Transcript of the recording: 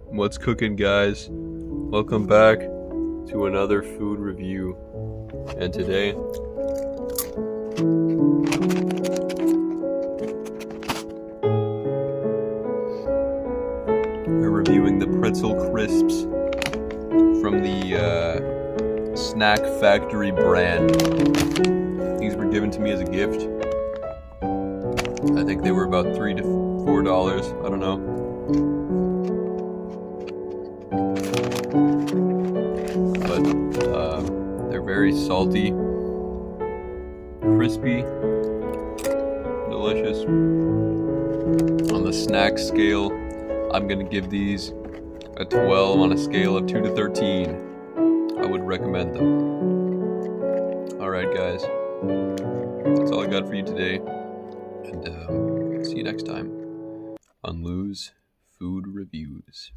What's cooking, guys? Welcome back to another food review. And today, we're reviewing the Pretzel crisps from the Snack Factory brand. These were given to me as a gift. I think they were about $3 to $4. I don't know. But they're very salty, crispy, delicious. On the snack scale, I'm gonna give these a 12 on a scale of 2 to 13. I would recommend them. Alright guys, that's all I got for you today, and see you next time on Lou's Food Reviews.